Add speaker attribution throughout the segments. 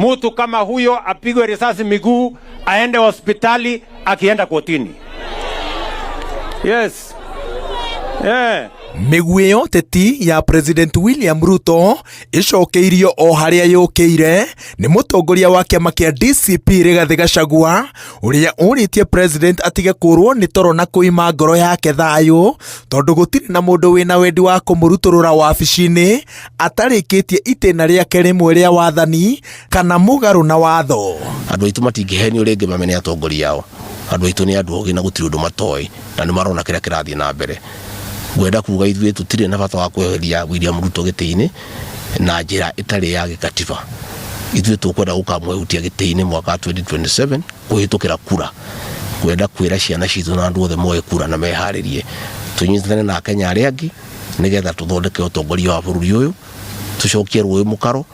Speaker 1: Mtu kama huyo apigwe risasi miguu, aende hospitali akienda kotini. Yes. Yeah.
Speaker 2: Miguu yoteti ya President William Ruto icokeirio o haria yukire ni mutongoria wa kiama kia DCP Rigathi Gachagua uria uritie president atige kurwo ni toro na kuima ngoro yake thayo tondu gutiri na mundu wina wendi wa kumuruturura wabici-ini atarikitie itena riake rimwe ria wathani kana mugaru na watho.
Speaker 3: Andu aitu matingiheni ringi mamene atongoria yao. Andu aitu ni andu ogi na gutiri undu matoi na ni marona kiria kirathie na mbere. Gwenda kuga ithuĩ tutire na bata wa kweheria William Ruto gĩtĩ-inĩ na njĩra ĩtarĩ ya gĩkatiba. Ithuĩ tũkwenda gũkamwehutia gĩtĩ-inĩ mwaka 2027 kũhĩtũkĩra kura. Gwenda kwĩra ciana citũ na andũ othe moe kura na meharĩrie. Tũnyitithane na Akenya arĩa angĩ nĩgetha tũthondeke ũtongoria wa bũrũri ũyũ, tũcokie rũĩ mũkaro,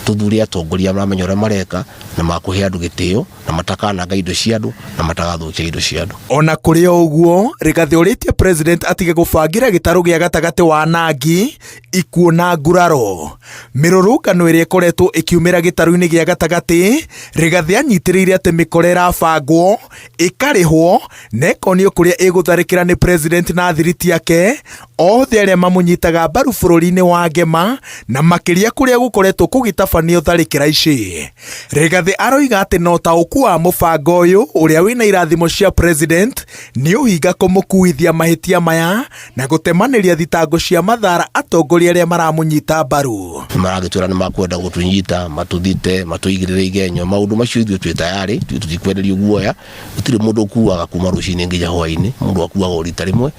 Speaker 3: tuthurie atongoria maramenya ũrĩa mareka na makuhe andũ gĩtĩo na matakananga indo cia andũ na matagathũkia indo cia andũ.
Speaker 2: Ona kũrĩ o ũguo, Rigathi ũrĩtie president atige gũbangira gĩtarũ gĩa gatagatĩ wa Nangi, ikuũ na nguraro. Mĩrũrũngano ĩrĩa ĩkoretwo ĩkiumĩra gĩtarũ-inĩ gĩa gatagatĩ, Rigathi anyitĩrĩire atĩ mĩkora ĩrabangwo, ĩkarĩhwo, na ĩkonio kũrĩa ĩgũtharĩkĩra nĩ president na thiriti yake, othe arĩa mamũnyitaga mbaru bũrũri-inĩ wa ngema, na makĩria kũrĩa gũkoretwo kũgĩtabanio tharĩkĩra ici. Rigathi aroiga atĩ no taũku wa mũbango ũyũ ũrĩa wĩna irathimo cia president nĩ ũhinga kũmũkuithia mahĩtia maya na gũtemanĩria thitango cia mathara atongoria arĩa maramũnyita mbaru.
Speaker 3: Maragĩtwĩra nĩ makwenda gũtũnyita, matũthite, matũigĩrĩre igenyo, maũndũ macio ithuĩ twĩ tayarĩ, tũtikwenderio guoya. Gũtirĩ mũndũ ũkuaga kuma rũcinĩ nginya hwaĩ-inĩ, mũndũ akuaga o rita rĩmwe,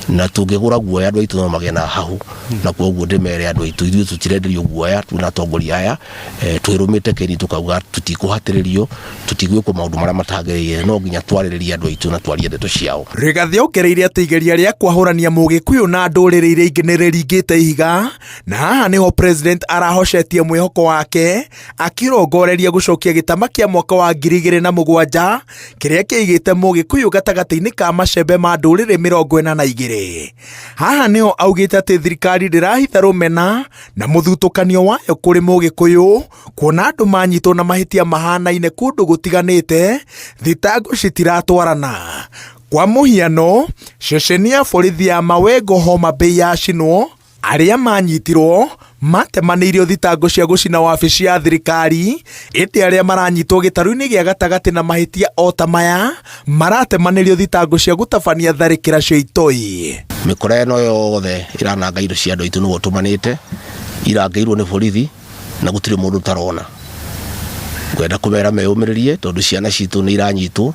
Speaker 3: na tũngĩgũra guoya andũ aitũ no magĩe na hahu. Na kwoguo ndĩmere andũ aitũ ithuĩ tũtirenderio guoya, twĩna atongoria aya, twĩrũmĩte kĩni tũkauga tutikũhatĩrĩrio, tutigwĩkwo maũndũ marĩa matagĩrĩire, no nginya twarĩrĩrie andũ aitũ na twarie ndeto ciao. Rigathi
Speaker 2: ongereire atĩ igeria rĩa kwahũrania Mũgĩkũyũ na ndũrĩrĩ iria ingĩ nĩ rĩringĩte ihiga, na haha nĩho president arahocetie mwĩhoko wake akĩrongoreria gũcokia gĩtama kĩa mwaka wa 2007 kĩrĩa kĩigĩte Mũgĩkũyũ gatagatĩ-inĩ ka macembe ma ndũrĩrĩ 42. Haha nĩho augĩte atĩ thirikari ndĩrahitha rũmena na mũthutũkanio wayo kũrĩ Mũgĩkũyũ, kuona andũ manyitwo na mahĩtia mahanaine kũndũ gũtiganĩte, thitango citiratwarana. Kwa mũhiano, ceceni ya borithi ya Mawengo Homa Bay yacinwo, arĩa manyitirwo matemanĩirio thitango cia gũcina wabici ya thirikari, ĩndĩ arĩa maranyitwo gĩtarũ-inĩ gĩa gatagatĩ na mahĩtia o ta maya maratemanĩirio thitango cia gũtabania tharĩkĩra cia itoi.
Speaker 3: Mĩkora ĩno yothe ĩrananga indo cia andũ aitũ nĩguo tũmanĩte, irangĩirwo nĩ borithi na gũtirĩ mũndũ tarona. Gwenda kũmera meyũmĩrĩrie tondũ ciana citũ nĩ iranyitwo,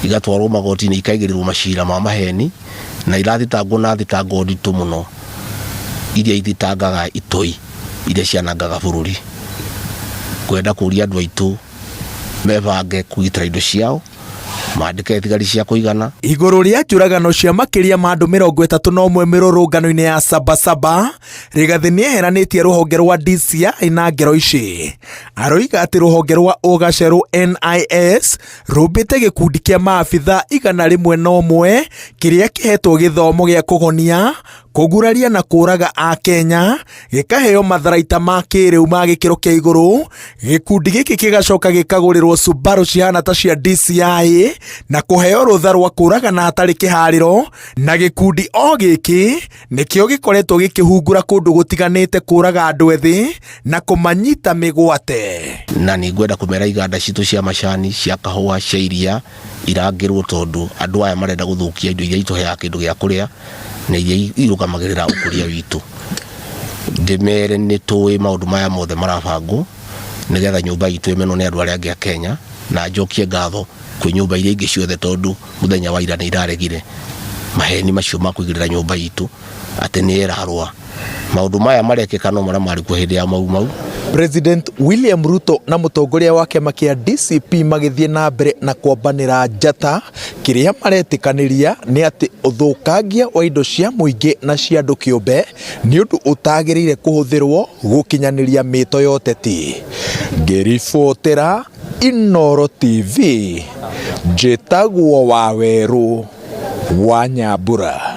Speaker 3: igatwarwo magoti-inĩ ikaigĩrĩrwo macira ma maheni, na irathitangwo na thitango nditũ mũno iria ithitangaga itoi iria cianangaga bũrũri. Gwenda kũria andũ aitũ mebange kũgitĩra indo ciao, maandĩke thigari cia kũigana.
Speaker 2: Igũrũ rĩa njũragano cia makĩria ma andũ 31 mĩrũrũngano-inĩ ya Sabasaba, Rigathi nĩeheranĩtie rũhonge rwa DCI na ngero ici. Aroiga atĩ rũhonge rwa ũgacerũ NIS rũmbĩte gĩkundi kĩa maabitha 101 kĩrĩa kĩhetwo gĩthomo gĩa kũhonia, kũguraria na kũraga a Kenya, gĩkaheo matharaita ma kĩrĩu ma gĩkĩro kĩa igũrũ. Gĩkundi gĩkĩ kĩgacoka gĩkagũrĩrwo Subaru cihana ta cia DCI na kũheo rũtha rwa kũraga na hatarĩ kĩharĩro, na gĩkundi o gĩkĩ nĩkĩo gĩkoretwo gĩkĩhungura kũndũ gũtiganĩte kũraga andũ ethĩ na kũmanyita mĩgwate.
Speaker 3: Na nĩ ngwenda kũmera iganda citũ cia macani, cia kahũa, cia iria irangĩrwo tondũ andũ aya marenda gũthũkia indo iria itũheaga kĩndũ gĩa kũrĩa na iria irũgamagĩrĩra ũkũria witũ. Ndĩmere nĩ tũĩ maũndũ maya mothe marabangwo nĩgetha nyũmba itũ ĩmenwo nĩ andũ arĩa angĩ a Kenya, na njokie ngatho kwĩ nyũmba iria ingĩ ciothe tondũ mũthenya wa ira nĩ iraregire maheni macio ma kũigĩrĩra nyũmba itũ atĩ nĩ ĩrarũa. Maũndũ maya marekĩka no marĩa marĩ kwa hĩndĩ ya mau.
Speaker 2: President William Ruto na mũtongoria wa kĩama kĩa DCP magĩthiĩ na mbere na kwambanĩra njata, kĩrĩa maretĩkanĩria nĩ atĩ ũthũkangia wa indo cia mũingĩ na cia andũ kĩũmbe nĩ ũndũ ũtagĩrĩire kũhũthĩrwo gũkinyanĩria mĩto ya ũteti. Ngĩribotera Inooro TV, njĩtagwo Wawerũ wa Nyambura.